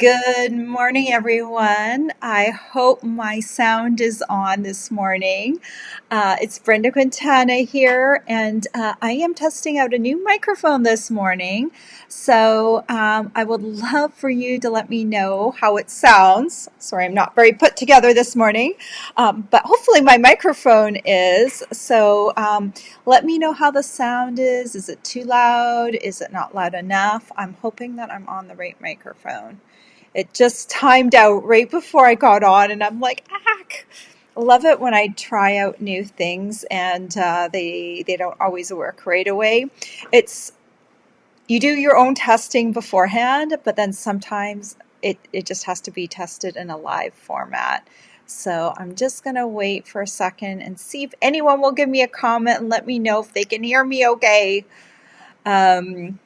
Good morning, everyone. I hope my sound is on this morning. It's Brenda Quintana here, and I am testing out a new microphone this morning. So I would love for you to let me know how it sounds. Sorry, I'm not very put together this morning, but hopefully my microphone is. So let me know how the sound is. Is it too loud? Is it not loud enough? I'm hoping that I'm on the right microphone. It just timed out right before I got on, and I'm like, ah! I love it when I try out new things and they don't always work right away. It's you do your own testing beforehand, but then sometimes it just has to be tested in a live format. So I'm just gonna wait for a second and see if anyone will give me a comment and let me know if they can hear me okay. Um,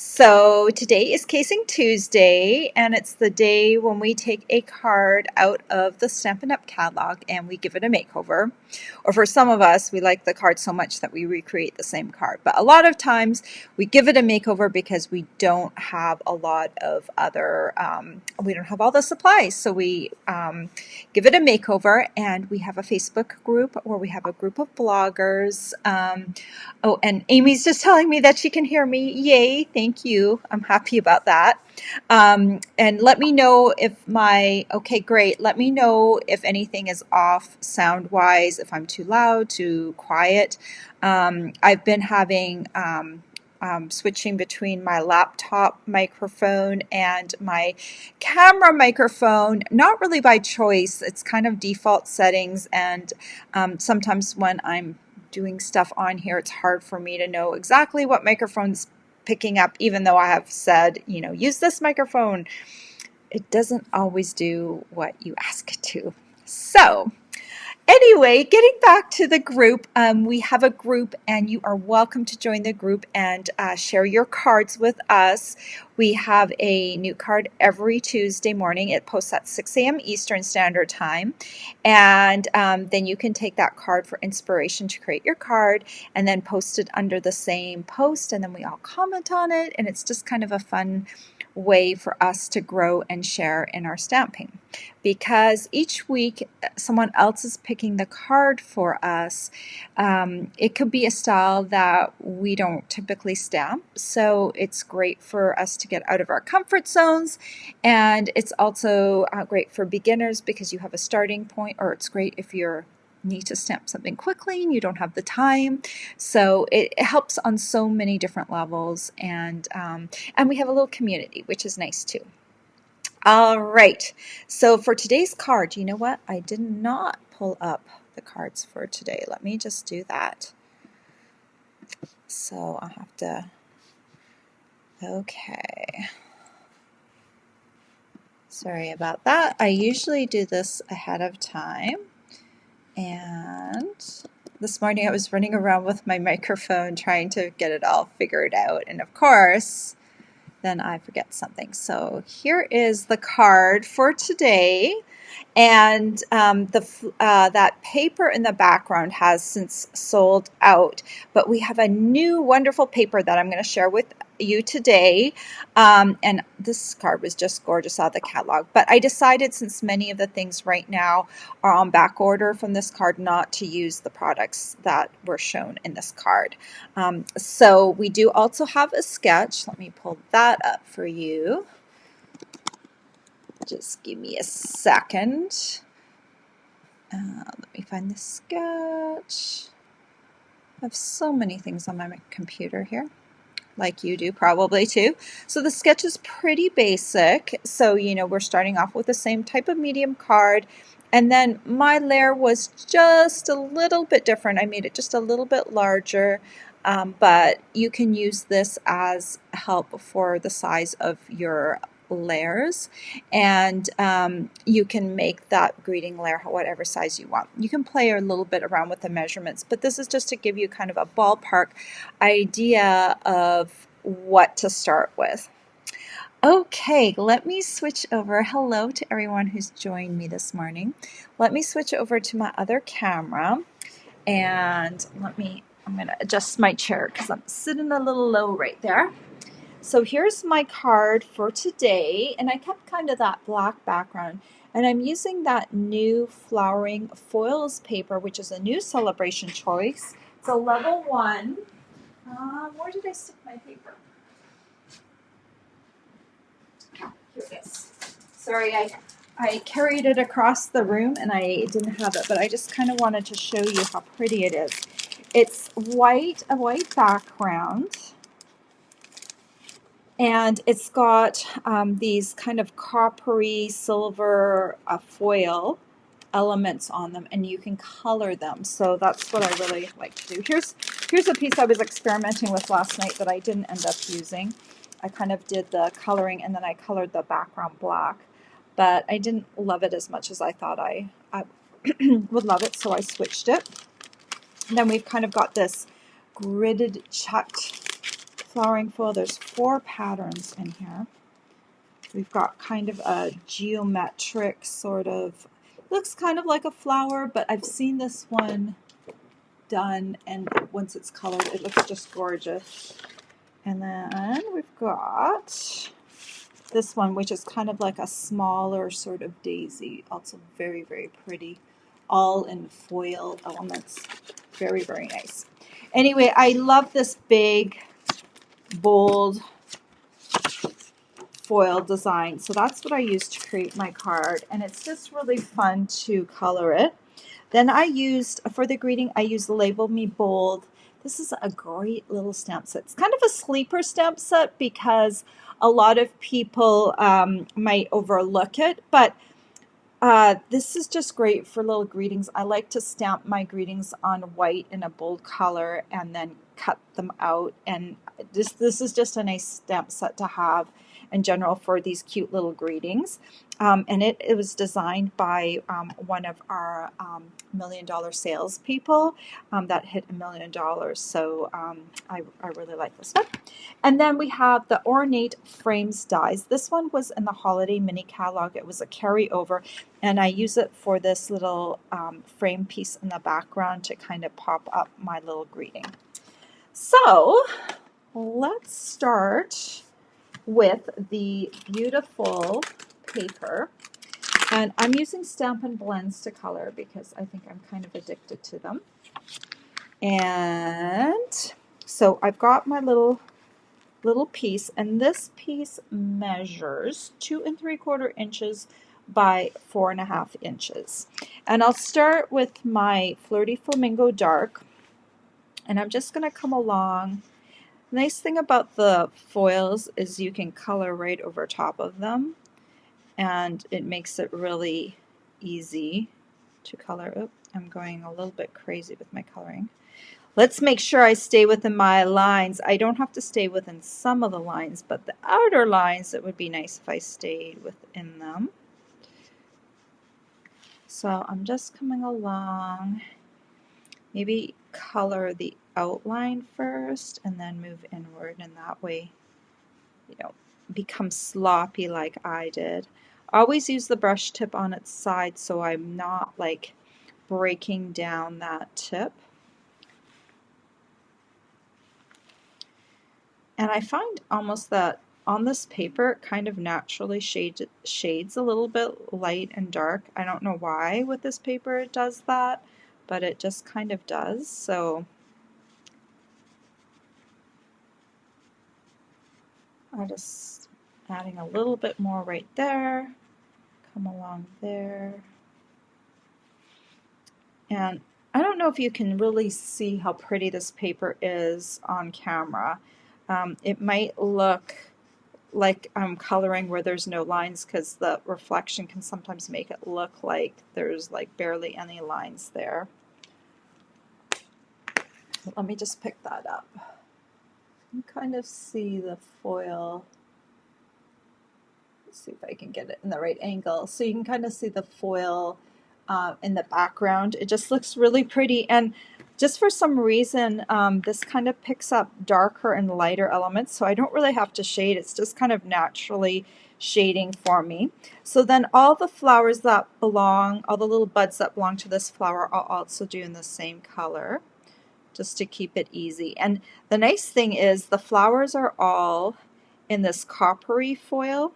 so today is Casing Tuesday, and it's the day when we take a card out of the Stampin' Up catalog and we give it a makeover. Or for some of us, we like the card so much that we recreate the same card. But a lot of times we give it a makeover because we don't have a lot of we don't have all the supplies. So we give it a makeover, and we have a Facebook group where we have a group of bloggers. Oh, and Amy's just telling me that she can hear me. Yay, thank you. I'm happy about that. And let me know if okay, great. Let me know if anything is off sound-wise, if I'm too loud, too quiet. I've been having switching between my laptop microphone and my camera microphone, not really by choice. It's kind of default settings, and sometimes when I'm doing stuff on here, it's hard for me to know exactly what microphone's picking up, even though I have said, use this microphone. It doesn't always do what you ask it to. So anyway, getting back to the group, we have a group, and you are welcome to join the group and share your cards with us. We have a new card every Tuesday morning. It posts at 6 a.m. Eastern Standard Time. And then you can take that card for inspiration to create your card and then post it under the same post. And then we all comment on it. And it's just kind of a fun way for us to grow and share in our stamping, because each week someone else is picking the card for us. It could be a style that we don't typically stamp, so it's great for us to get out of our comfort zones, and it's also great for beginners because you have a starting point, or it's great if you're need to stamp something quickly and you don't have the time. So it helps on so many different levels, and we have a little community, which is nice too. All right, so for today's card, you know what? I did not pull up the cards for today. Let me just do that. So I'll have to, okay. Sorry about that. I usually do this ahead of time. And this morning I was running around with my microphone trying to get it all figured out. And of course, then I forget something. So here is the card for today. And that paper in the background has since sold out, but we have a new wonderful paper that I'm going to share with you today. And this card was just gorgeous out of the catalog, but I decided, since many of the things right now are on back order from this card, not to use the products that were shown in this card. So we do also have a sketch. Let me pull that up for you. Just give me a second. Let me find the sketch. I have so many things on my computer here, like you do probably too. So the sketch is pretty basic. So, we're starting off with the same type of medium card. And then my layer was just a little bit different. I made it just a little bit larger. But you can use this as help for the size of your layers, and you can make that greeting layer whatever size you want. You can play a little bit around with the measurements, but this is just to give you kind of a ballpark idea of what to start with. Okay, let me switch over. Hello to everyone who's joined me this morning. Let me switch over to my other camera, and I'm going to adjust my chair because I'm sitting a little low right there. So here's my card for today, and I kept kind of that black background, and I'm using that new Flowering Foils paper, which is a new celebration choice. It's a level 1. Where did I stick my paper? Here it is. Sorry, I carried it across the room and I didn't have it, but I just kind of wanted to show you how pretty it is. It's white, a white background, and it's got these kind of coppery silver foil elements on them, and you can color them. So that's what I really like to do. Here's a piece I was experimenting with last night that I didn't end up using. I kind of did the coloring and then I colored the background black, but I didn't love it as much as I thought I would love it, so I switched it. And then we've kind of got this gridded checked flowering foil. There's 4 patterns in here. We've got kind of a geometric sort of, looks kind of like a flower, but I've seen this one done, and once it's colored, it looks just gorgeous. And then we've got this one, which is kind of like a smaller sort of daisy, also very, very pretty, all in foil elements. Very, very nice. Anyway, I love this big, bold foil design. So that's what I used to create my card, and it's just really fun to color it. Then I used, for the greeting, I used Label Me Bold. This is a great little stamp set. It's kind of a sleeper stamp set because a lot of people might overlook it, but this is just great for little greetings. I like to stamp my greetings on white in a bold color and then cut them out. And this is just a nice stamp set to have in general for these cute little greetings. And it was designed by one of our $1 million salespeople that hit $1 million. So I really like this one. And then we have the Ornate Frames dies. This one was in the holiday mini catalog. It was a carryover, and I use it for this little frame piece in the background to kind of pop up my little greeting. So let's start with the beautiful paper. And I'm using Stampin' Blends to color because I think I'm kind of addicted to them. And so I've got my little piece, and this piece measures 2 3/4 inches by 4.5 inches. And I'll start with my Flirty Flamingo Dark, and I'm just going to come along. The nice thing about the foils is you can color right over top of them, and it makes it really easy to color. Oh, I'm going a little bit crazy with my coloring. Let's make sure I stay within my lines. I don't have to stay within some of the lines, but the outer lines, it would be nice if I stayed within them. So I'm just coming along. Maybe color the outline first and then move inward, and that way, you know, become sloppy like I did. Always use the brush tip on its side so I'm not like breaking down that tip. And I find almost that on this paper it kind of naturally shades a little bit light and dark. I don't know why with this paper it does that, but it just kind of does. So I'm just adding a little bit more right there, come along there. And I don't know if you can really see how pretty this paper is on camera. It might look like I'm coloring where there's no lines because the reflection can sometimes make it look like there's like barely any lines there. Let me just pick that up. You can kind of see the foil. Let's see if I can get it in the right angle. So you can kind of see the foil in the background. It just looks really pretty, and just for some reason this kind of picks up darker and lighter elements, so I don't really have to shade. It's just kind of naturally shading for me. So then all the flowers that belong, all the little buds that belong to this flower, I'll also do in the same color just to keep it easy. And the nice thing is the flowers are all in this coppery foil,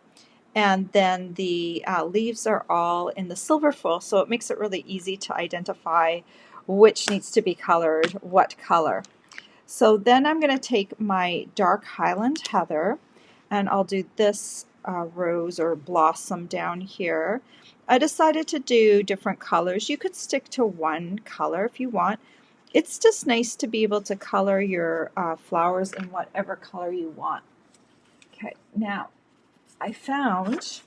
and then the leaves are all in the silver foil, so it makes it really easy to identify which needs to be colored, what color. So then I'm going to take my dark Highland Heather, and I'll do this rose or blossom down here. I decided to do different colors. You could stick to one color if you want. It's just nice to be able to color your flowers in whatever color you want. Okay, now I found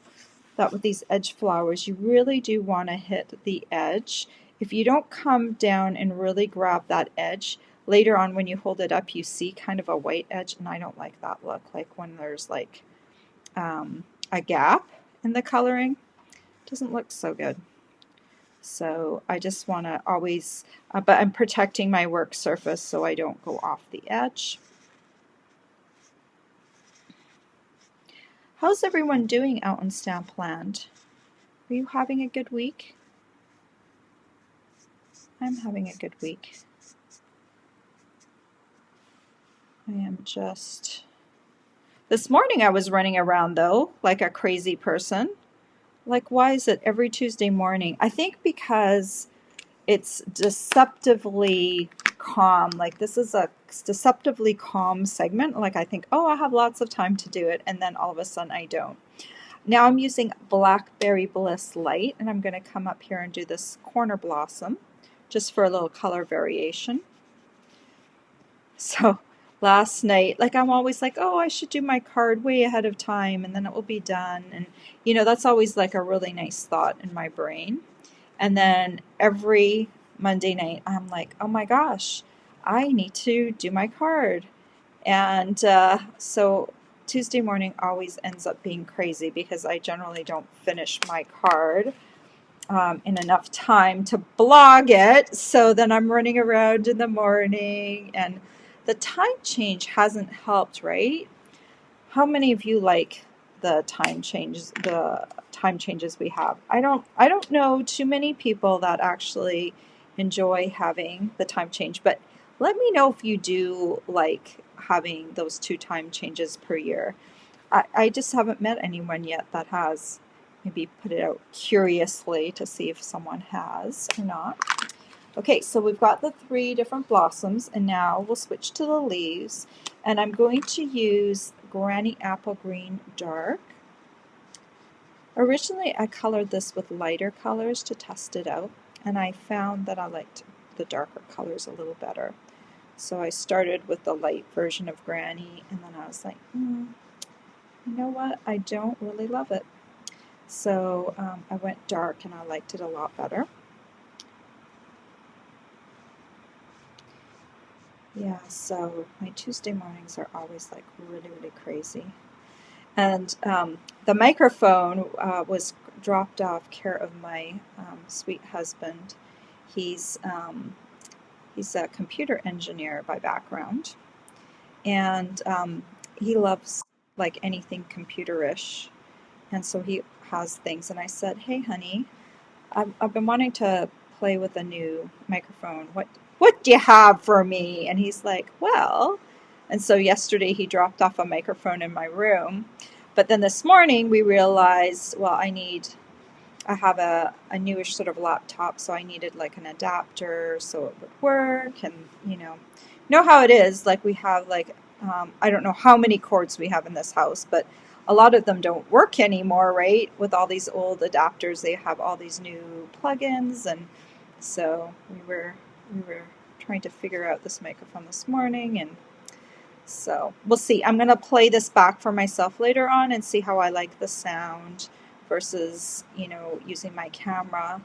that with these edge flowers, you really do want to hit the edge. If you don't come down and really grab that edge, later on when you hold it up, you see kind of a white edge, and I don't like that look, like when there's like a gap in the coloring. It doesn't look so good. So I just want to always, but I'm protecting my work surface so I don't go off the edge. How's everyone doing out in Stamp Land? Are you having a good week? I'm having a good week. I am just... This morning I was running around though, like a crazy person. Like, why is it every Tuesday morning? I think because it's deceptively calm. Like, this is a deceptively calm segment. Like, I think, oh, I have lots of time to do it, and then all of a sudden I don't. Now I'm using Blackberry Bliss Light, and I'm going to come up here and do this corner blossom just for a little color variation. So last night, like, I'm always like, oh, I should do my card way ahead of time and then it will be done. And, you know, that's always like a really nice thought in my brain. And then every Monday night, I'm like, oh my gosh, I need to do my card. And so Tuesday morning always ends up being crazy because I generally don't finish my card in enough time to blog it. So then I'm running around in the morning, and the time change hasn't helped, right? How many of you like the time changes we have? I don't know too many people that actually enjoy having the time change, but let me know if you do like having those 2 time changes per year. I just haven't met anyone yet that has. Maybe put it out curiously to see if someone has or not. Okay, so we've got the 3 different blossoms, and now we'll switch to the leaves. And I'm going to use Granny Apple Green Dark. Originally, I colored this with lighter colors to test it out, and I found that I liked the darker colors a little better. So I started with the light version of Granny, and then I was like, you know what? I don't really love it. So I went dark, and I liked it a lot better. Yeah, so my Tuesday mornings are always like really, really crazy. And the microphone was dropped off care of my sweet husband. He's a computer engineer by background, and he loves like anything computerish, and so he has things. And I said, hey, honey, I've been wanting to play with a new microphone. What do you have for me? And he's like, well, and so yesterday he dropped off a microphone in my room. But then this morning we realized, well, I have a newish sort of laptop, so I needed like an adapter so it would work. And you know how it is. Like we have like, I don't know how many cords we have in this house, but a lot of them don't work anymore, right? With all these old adapters, they have all these new plugins, and so we were trying to figure out this microphone this morning, and so we'll see. I'm going to play this back for myself later on and see how I like the sound versus, using my camera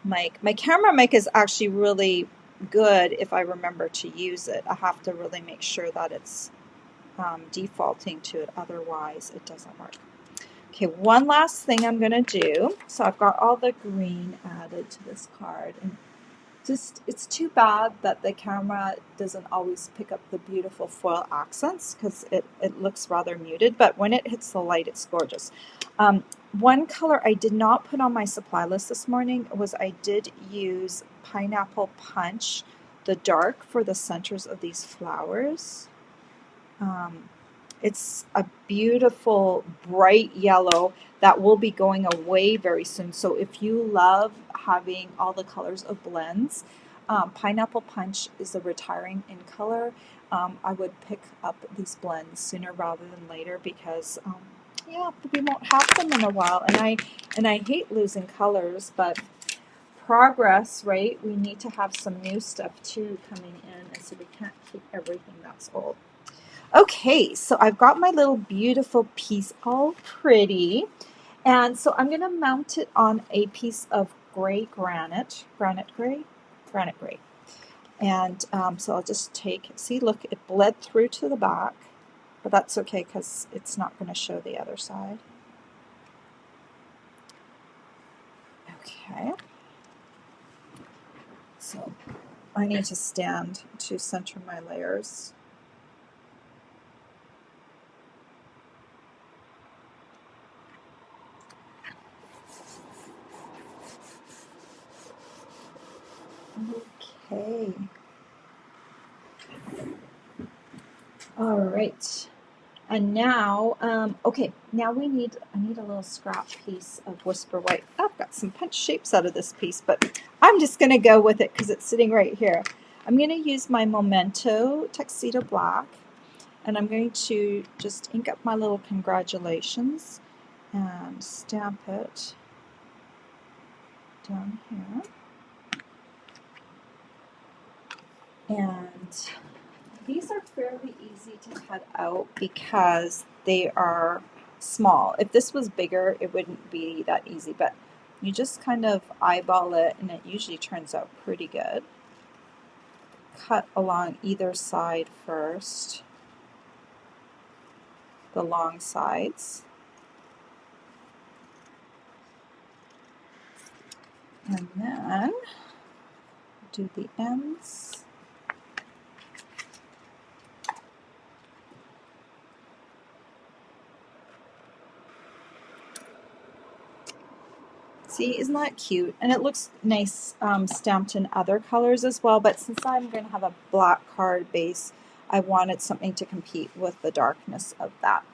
mic. My camera mic is actually really good if I remember to use it. I have to really make sure that it's defaulting to it, otherwise it doesn't work. Okay, one last thing I'm going to do. So I've got all the green added to this card, and it's too bad that the camera doesn't always pick up the beautiful foil accents because it looks rather muted, but when it hits the light, it's gorgeous. One color I did not put on my supply list this morning was I did use Pineapple Punch, the dark, for the centers of these flowers. It's a beautiful bright yellow that will be going away very soon. So if you love having all the colors of blends, Pineapple Punch is a retiring in color. I would pick up these blends sooner rather than later because yeah, we won't have them in a while. And I hate losing colors, but progress, right? We need to have some new stuff too coming in, and so we can't keep everything that's old. Okay, so I've got my little beautiful piece all pretty, and so I'm going to mount it on a piece of gray granite, granite gray. And so I'll just take, see, look, it bled through to the back, but that's okay because it's not going to show the other side. Okay. So I need to stand to center my layers. Okay. All right. And now, okay, now I need a little scrap piece of Whisper White. I've got some punch shapes out of this piece, but I'm just going to go with it because it's sitting right here. I'm going to use my Memento Tuxedo Black, and I'm going to just ink up my little congratulations and stamp it down here. And these are fairly easy to cut out because they are small. If this was bigger, it wouldn't be that easy, but you just kind of eyeball it and it usually turns out pretty good. Cut along either side first, the long sides. And then do the ends. See, isn't that cute? And it looks nice stamped in other colors as well, but since I'm going to have a black card base, I wanted something to compete with the darkness of that.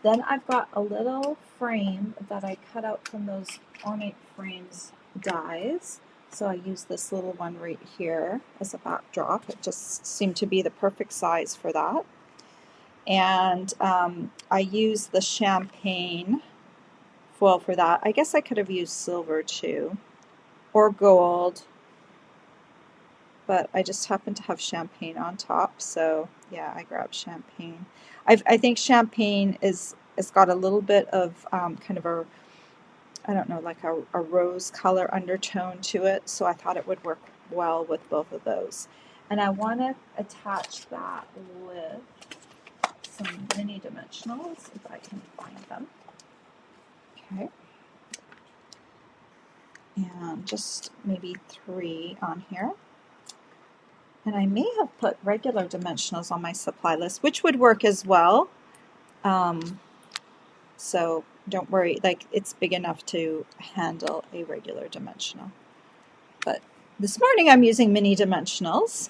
Then I've got a little frame that I cut out from those Ornate Frames dies. So I use this little one right here as a backdrop. It just seemed to be the perfect size for that. And I use the champagne foil for that. I guess I could have used silver too, or gold, but I just happen to have champagne on top, so yeah, I grabbed champagne. I think champagne it's got a little bit of kind of a, I don't know, like a rose color undertone to it, so I thought it would work well with both of those. And I want to attach that with some mini dimensionals if I can find them. Okay. And just maybe 3 on here. And I may have put regular dimensionals on my supply list, which would work as well. So don't worry, like it's big enough to handle a regular dimensional. But this morning I'm using mini dimensionals.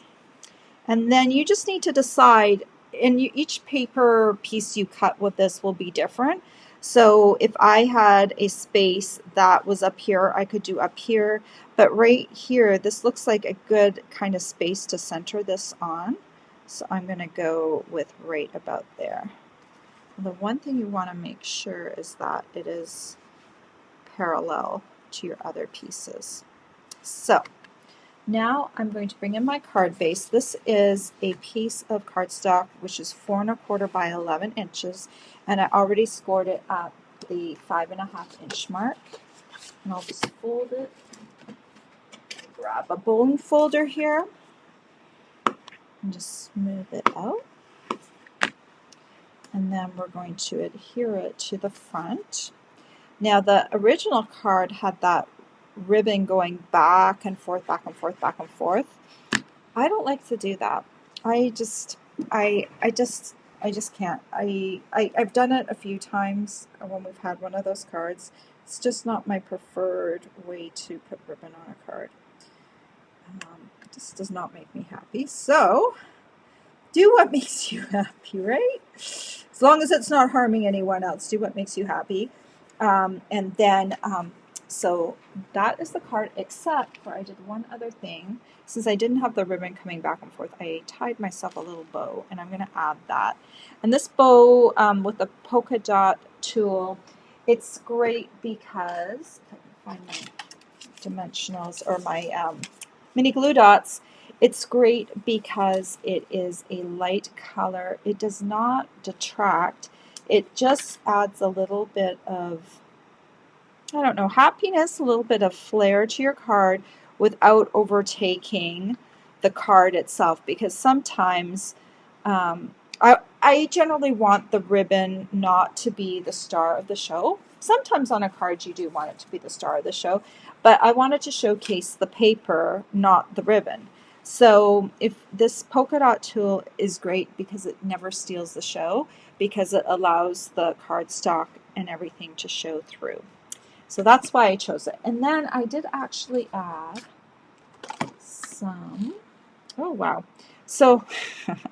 And then you just need to decide, and each paper piece you cut with this will be different. So if I had a space that was up here, I could do up here. But right here, this looks like a good kind of space to center this on. So I'm going to go with right about there. The one thing you want to make sure is that it is parallel to your other pieces. So now I'm going to bring in my card base. This is a piece of cardstock which is 4 1/4 by 11 inches, and I already scored it at the 5.5 inch mark. And I'll just fold it. Grab a bone folder here and just smooth it out. And then we're going to adhere it to the front. Now the original card had that ribbon going back and forth, back and forth, back and forth. I don't like to do that. I just can't. I've done it a few times when we've had one of those cards. It's just not my preferred way to put ribbon on a card. It just does not make me happy. So do what makes you happy, right? As long as it's not harming anyone else, do what makes you happy. And then, so that is the card, except for I did one other thing. Since I didn't have the ribbon coming back and forth, I tied myself a little bow, and I'm going to add that. And this bow with the polka dot tool, it's great because, if I can find my dimensionals or my mini glue dots, it's great because it is a light color. It does not detract. It just adds a little bit of, I don't know, happiness, a little bit of flair to your card without overtaking the card itself. Because sometimes I generally want the ribbon not to be the star of the show. Sometimes on a card you do want it to be the star of the show, but I wanted to showcase the paper, not the ribbon. So if this polka dot tool is great because it never steals the show, because it allows the cardstock and everything to show through. So that's why I chose it. And then I did actually add some, oh wow. So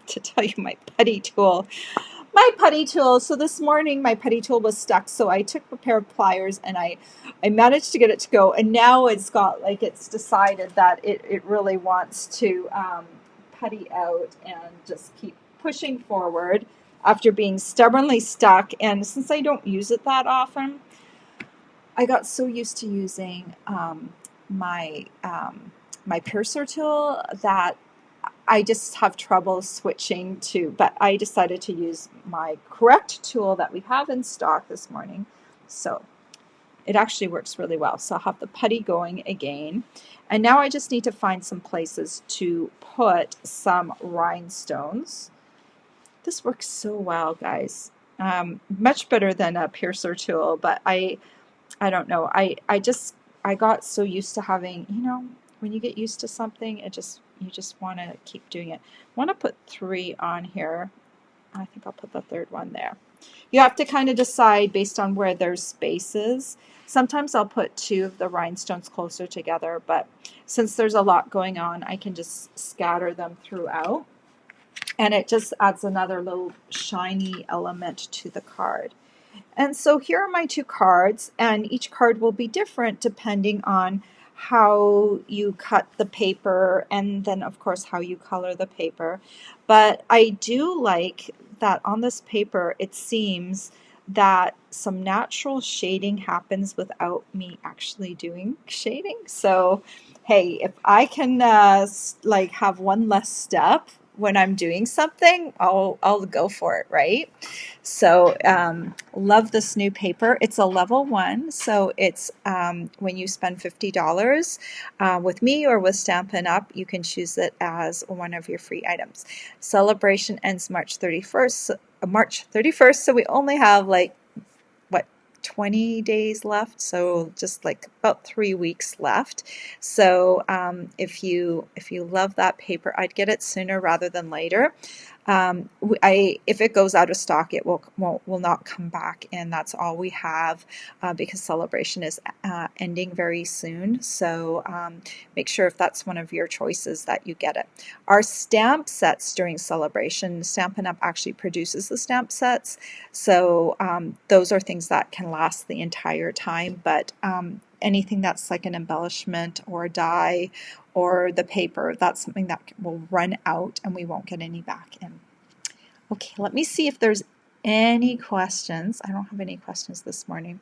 to tell you my putty tool, so this morning my putty tool was stuck, so I took a pair of pliers and I managed to get it to go, and now it's got, like, it's decided that it really wants to putty out and just keep pushing forward after being stubbornly stuck. And since I don't use it that often, I got so used to using my piercer tool that I just have trouble switching to, but I decided to use my correct tool that we have in stock this morning. So it actually works really well. So I'll have the putty going again. And now I just need to find some places to put some rhinestones. This works so well, guys. Much better than a piercer tool, but I don't know. I got so used to having, when you get used to something, you just want to keep doing it. I want to put 3 on here. I think I'll put the third one there. You have to kind of decide based on where there's spaces. Sometimes I'll put 2 of the rhinestones closer together, but since there's a lot going on, I can just scatter them throughout, and it just adds another little shiny element to the card. And so here are my 2 cards, and each card will be different depending on how you cut the paper and then, of course, how you color the paper. But I do like that on this paper, it seems that some natural shading happens without me actually doing shading. So, hey, if I can have one less step when I'm doing something, I'll go for it, right? So love this new paper. It's a level 1, so it's when you spend $50 with me or with Stampin' Up, you can choose it as one of your free items. Celebration ends March 31st, so we only have 20 days left, so just like about 3 weeks left. So if you love that paper, I'd get it sooner rather than later. If it goes out of stock, it will not come back, and that's all we have because Celebration is ending very soon. So make sure if that's one of your choices that you get it. Our stamp sets during Celebration, Stampin' Up! Actually produces the stamp sets, so those are things that can last the entire time, but anything that's like an embellishment or a die or the paper, that's something that will run out and we won't get any back in. Okay, let me see if there's any questions. I don't have any questions this morning.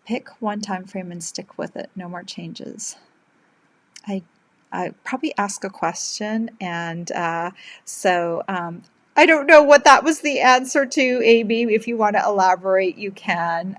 Pick one time frame and stick with it. No more changes. I probably ask a question, and so I don't know what that was the answer to, Amy. If you want to elaborate, you can.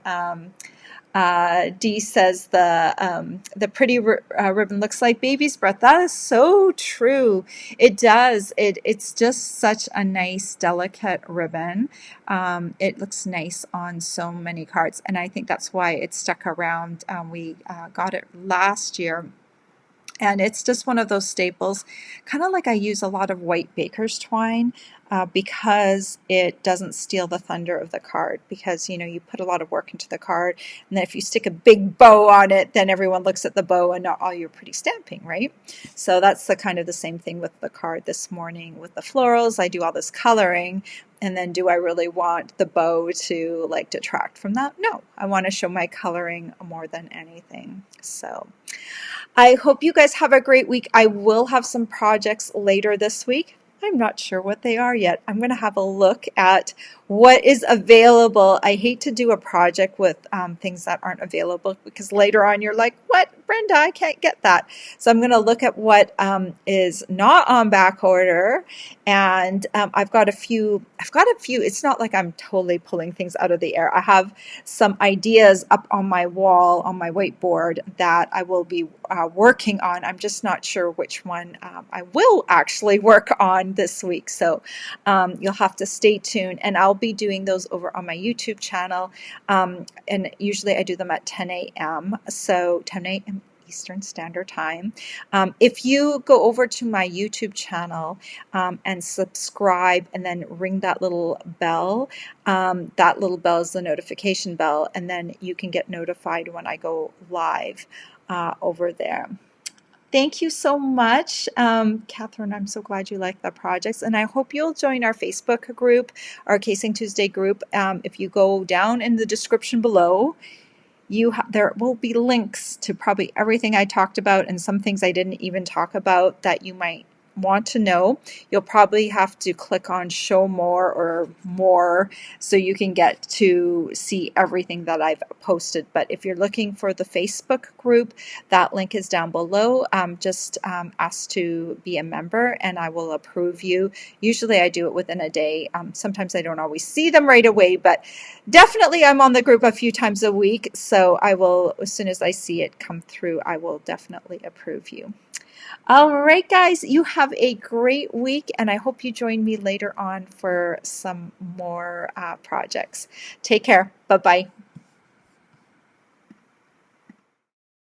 Dee says the pretty ribbon looks like baby's breath. That is so true. It does. It's just such a nice, delicate ribbon. It looks nice on so many cards, and I think that's why it stuck around. We got it last year. And it's just one of those staples, kind of like I use a lot of white baker's twine. because it doesn't steal the thunder of the card, because you put a lot of work into the card, and then if you stick a big bow on it, then everyone looks at the bow and not all your pretty stamping, right? So that's the kind of the same thing with the card this morning with the florals. I do all this coloring, and then do I really want the bow to like detract from that? No, I want to show my coloring more than anything. So I hope you guys have a great week. I will have some projects later this week. I'm not sure what they are yet. I'm going to have a look at what is available. I hate to do a project with things that aren't available, because later on you're like, what, Brenda, I can't get that. So I'm going to look at what is not on back order. And I've got a few, it's not like I'm totally pulling things out of the air. I have some ideas up on my wall, on my whiteboard, that I will be working on. I'm just not sure which one I will actually work on this week. So you'll have to stay tuned, and I'll be doing those over on my YouTube channel. And usually I do them at 10 a.m. So 10 a.m. Eastern Standard Time. If you go over to my YouTube channel and subscribe, and then ring that little bell, that little bell is the notification bell, and then you can get notified when I go live over there. Thank you so much, Catherine. I'm so glad you like the projects, and I hope you'll join our Facebook group, our Casing Tuesday group. If you go down in the description below, there will be links to probably everything I talked about, and some things I didn't even talk about that you might want to know. You'll probably have to click on show more or more so you can get to see everything that I've posted. But if you're looking for the Facebook group, that link is down below. Just ask to be a member and I will approve you. Usually I do it within a day. Sometimes I don't always see them right away, but definitely I'm on the group a few times a week. So I will, as soon as I see it come through, I will definitely approve you. All right, guys, you have a great week, and I hope you join me later on for some more projects. Take care. Bye-bye.